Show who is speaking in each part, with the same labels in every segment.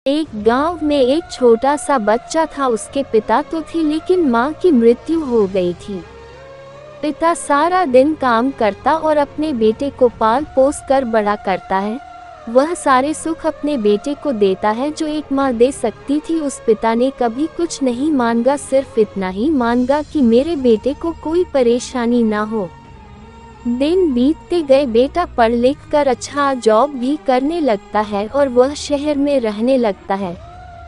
Speaker 1: एक गांव में एक छोटा सा बच्चा था। उसके पिता तो थे लेकिन माँ की मृत्यु हो गई थी। पिता सारा दिन काम करता और अपने बेटे को पाल पोस कर बड़ा करता है। वह सारे सुख अपने बेटे को देता है जो एक माँ दे सकती थी। उस पिता ने कभी कुछ नहीं मांगा, सिर्फ इतना ही मांगा कि मेरे बेटे को कोई परेशानी ना हो। दिन बीतते गए, बेटा पढ़ लिख कर अच्छा जॉब भी करने लगता है और वह शहर में रहने लगता है।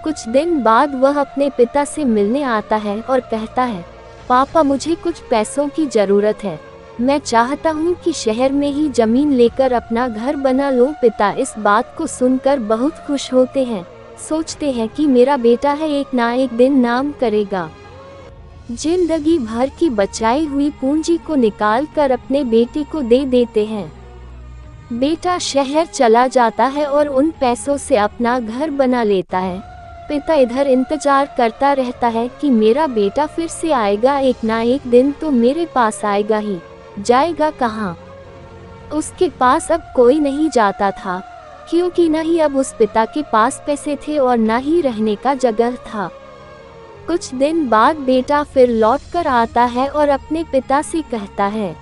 Speaker 1: कुछ दिन बाद वह अपने पिता से मिलने आता है और कहता है, पापा मुझे कुछ पैसों की ज़रूरत है। मैं चाहता हूँ कि शहर में ही ज़मीन लेकर अपना घर बना लूँ। पिता इस बात को सुनकर बहुत खुश होते हैं, सोचते हैं कि मेरा बेटा है, एक ना एक दिन नाम करेगा। जिंदगी भर की बचाई हुई पूंजी को निकाल कर अपने बेटे को दे देते हैं। बेटा शहर चला जाता है और उन पैसों से अपना घर बना लेता है। पिता इधर इंतजार करता रहता है कि मेरा बेटा फिर से आएगा, एक ना एक दिन तो मेरे पास आएगा ही। जाएगा कहाँ? उसके पास अब कोई नहीं जाता था, क्योंकि न ही अब उस पिता के पास पैसे थे और न ही रहने का जगह था। कुछ दिन बाद बेटा फिर लौट कर आता है और अपने पिता से कहता है,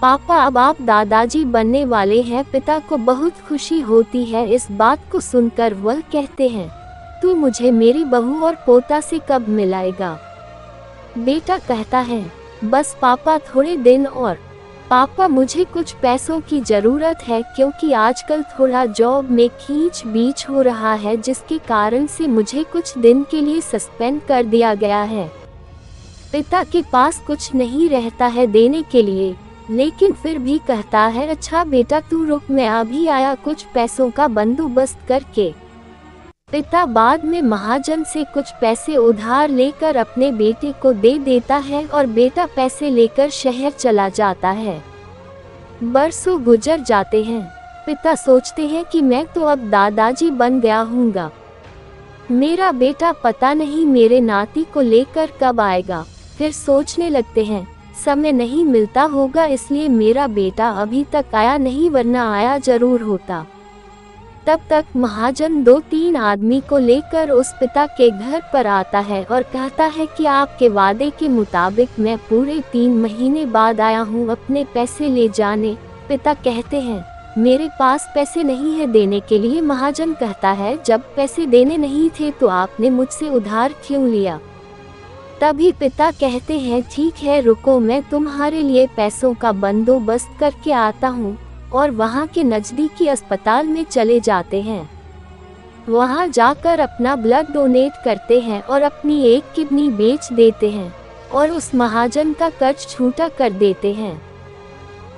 Speaker 1: पापा अब आप दादाजी बनने वाले हैं। पिता को बहुत खुशी होती है इस बात को सुनकर। वह कहते हैं, तू मुझे मेरी बहू और पोता से कब मिलाएगा? बेटा कहता है, बस पापा थोड़े दिन और। पापा मुझे कुछ पैसों की ज़रूरत है, क्योंकि आजकल थोड़ा जॉब में खींच बीच हो रहा है, जिसके कारण से मुझे कुछ दिन के लिए सस्पेंड कर दिया गया है। पिता के पास कुछ नहीं रहता है देने के लिए, लेकिन फिर भी कहता है, अच्छा बेटा तू रुक, मैं अभी आया कुछ पैसों का बंदोबस्त करके। पिता बाद में महाजन से कुछ पैसे उधार लेकर अपने बेटे को दे देता है और बेटा पैसे लेकर शहर चला जाता है। बरसों गुजर जाते हैं। पिता सोचते हैं कि मैं तो अब दादाजी बन गया हूँगा, मेरा बेटा पता नहीं मेरे नाती को लेकर कब आएगा। फिर सोचने लगते हैं, समय नहीं मिलता होगा इसलिए मेरा बेटा अभी तक आया नहीं, वरना आया जरूर होता। तब तक महाजन 2-3 आदमी को लेकर उस पिता के घर पर आता है और कहता है कि आपके वादे के मुताबिक मैं पूरे 3 महीने बाद आया हूँ अपने पैसे ले जाने। पिता कहते हैं, मेरे पास पैसे नहीं है देने के लिए। महाजन कहता है, जब पैसे देने नहीं थे तो आपने मुझसे उधार क्यों लिया? तभी पिता कहते हैं, ठीक है रुको, मैं तुम्हारे लिए पैसों का बंदोबस्त करके आता हूँ। और वहाँ के नज़दीकी अस्पताल में चले जाते हैं। वहाँ जाकर अपना ब्लड डोनेट करते हैं और अपनी एक किडनी बेच देते हैं और उस महाजन का कर्ज छूटा कर देते हैं।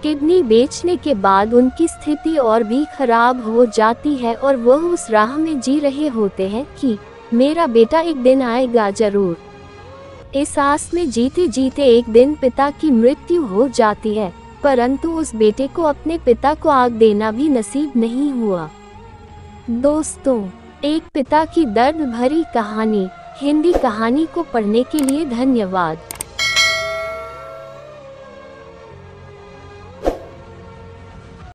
Speaker 1: किडनी बेचने के बाद उनकी स्थिति और भी खराब हो जाती है और वह उस राह में जी रहे होते हैं कि मेरा बेटा एक दिन आएगा जरूर। इस आस में जीते जीते एक दिन पिता की मृत्यु हो जाती है, परंतु उस बेटे को अपने पिता को आग देना भी नसीब नहीं हुआ। दोस्तों, एक पिता की दर्द भरी कहानी। हिंदी कहानी को पढ़ने के लिए धन्यवाद।